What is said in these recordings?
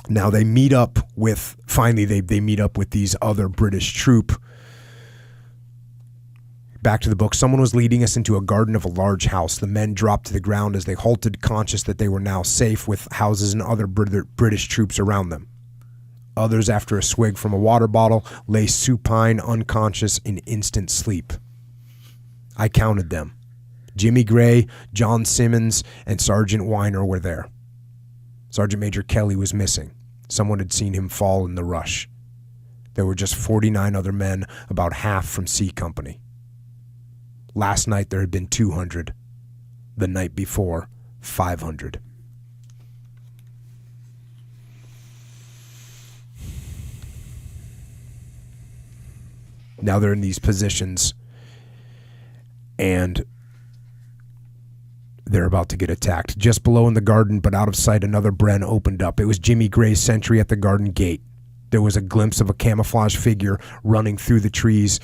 Now they meet up with, finally they meet up with these other British troop. Back to the book. Someone was leading us into a garden of a large house. The men dropped to the ground as they halted, conscious that they were now safe with houses and other British troops around them. Others, after a swig from a water bottle, lay supine, unconscious, in instant sleep. I counted them. Jimmy Gray, John Simmons, and Sergeant Weiner were there. Sergeant Major Kelly was missing. Someone had seen him fall in the rush. There were just 49 other men, about half from C Company. Last night there had been 200. The night before, 500. Now they're in these positions, and they're about to get attacked. Just below in the garden, but out of sight, another Bren opened up. It was Jimmy Gray's sentry at the garden gate. There was a glimpse of a camouflage figure running through the trees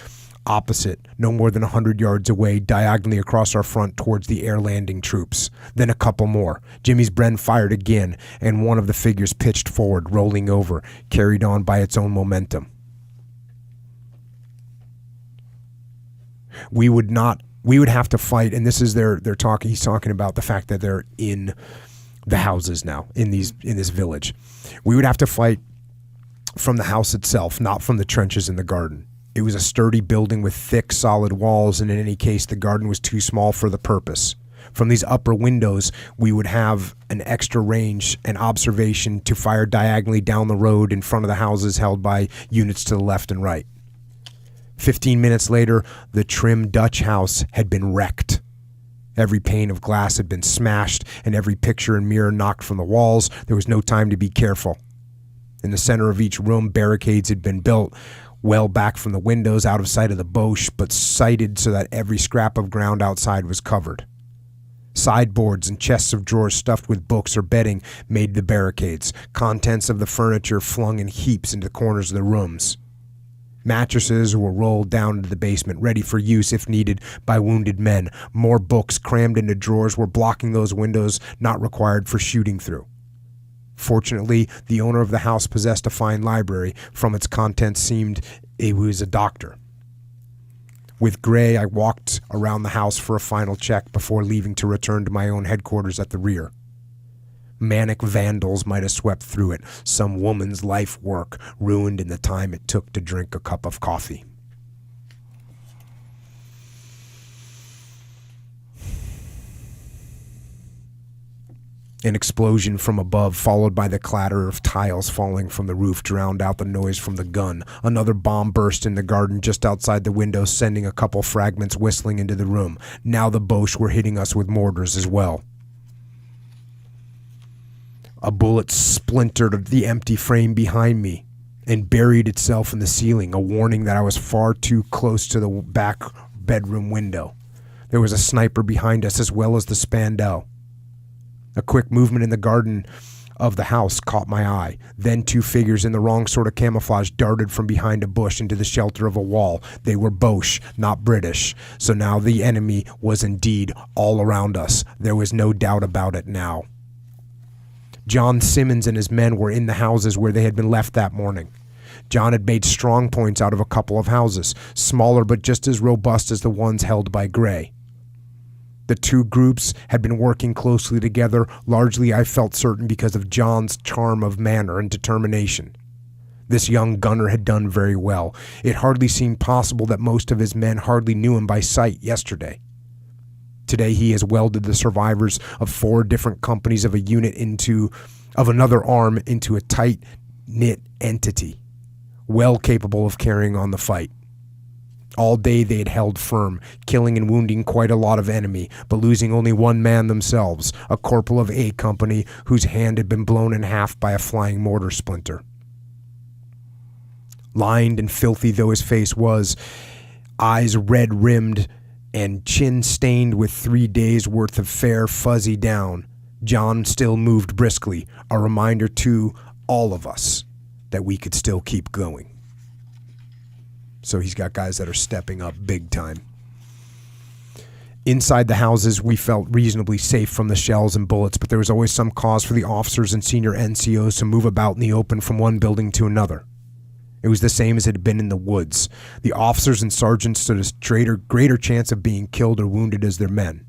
opposite, no more than 100 yards away, diagonally across our front towards the air landing troops. Then a couple more. Jimmy's Bren fired again, and one of the figures pitched forward, rolling over, carried on by its own momentum. We would have to fight, and this is he's talking about the fact that they're in the houses now, in this village. We would have to fight from the house itself, not from the trenches in the garden. It was a sturdy building with thick, solid walls, and in any case, the garden was too small for the purpose. From these upper windows, we would have an extra range and observation to fire diagonally down the road in front of the houses held by units to the left and right. 15 minutes later, the trim Dutch house had been wrecked. Every pane of glass had been smashed, and every picture and mirror knocked from the walls. There was no time to be careful. In the center of each room, barricades had been built, well back from the windows, out of sight of the Boche, but sighted so that every scrap of ground outside was covered. Sideboards and chests of drawers stuffed with books or bedding made the barricades, contents of the furniture flung in heaps into the corners of the rooms. Mattresses were rolled down into the basement, ready for use if needed by wounded men. More books crammed into drawers were blocking those windows not required for shooting through. Fortunately, the owner of the house possessed a fine library. From its contents seemed he was a doctor. With Gray, I walked around the house for a final check before leaving to return to my own headquarters at the rear. Manic vandals might have swept through it, some woman's life work ruined in the time it took to drink a cup of coffee. An explosion from above, followed by the clatter of tiles falling from the roof, drowned out the noise from the gun. Another bomb burst in the garden just outside the window, sending a couple fragments whistling into the room. Now the Boche were hitting us with mortars as well. A bullet splintered the empty frame behind me and buried itself in the ceiling, a warning that I was far too close to the back bedroom window. There was a sniper behind us as well as the Spandau. A quick movement in the garden of the house caught my eye. Then two figures in the wrong sort of camouflage darted from behind a bush into the shelter of a wall. They were Boche, not British. So now the enemy was indeed all around us. There was no doubt about it now. John Simmons and his men were in the houses where they had been left that morning. John had made strong points out of a couple of houses, smaller but just as robust as the ones held by Gray. The two groups had been working closely together, largely I felt certain because of John's charm of manner and determination. This young gunner had done very well. It hardly seemed possible that most of his men hardly knew him by sight yesterday. Today he has welded the survivors of 4 different companies of a unit of another arm into a tight-knit entity, well capable of carrying on the fight. All day they had held firm, killing and wounding quite a lot of enemy, but losing only one man themselves, a corporal of A Company whose hand had been blown in half by a flying mortar splinter. Lined and filthy though his face was, eyes red-rimmed and chin stained with 3 days' worth of fair fuzzy down, John still moved briskly, a reminder to all of us that we could still keep going. So he's got guys that are stepping up big time. Inside the houses, we felt reasonably safe from the shells and bullets, but there was always some cause for the officers and senior NCOs to move about in the open from one building to another. It was the same as it had been in the woods. The officers and sergeants stood a greater chance of being killed or wounded as their men.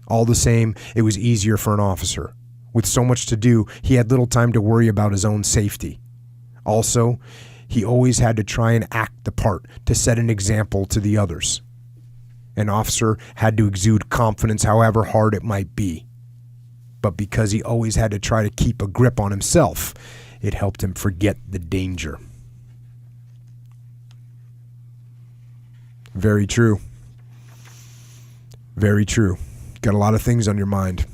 All the same, it was easier for an officer. With so much to do, he had little time to worry about his own safety. Also, he always had to try and act the part to set an example to the others. An officer had to exude confidence however hard it might be. But because he always had to try to keep a grip on himself, it helped him forget the danger. Very true. Very true. Got a lot of things on your mind.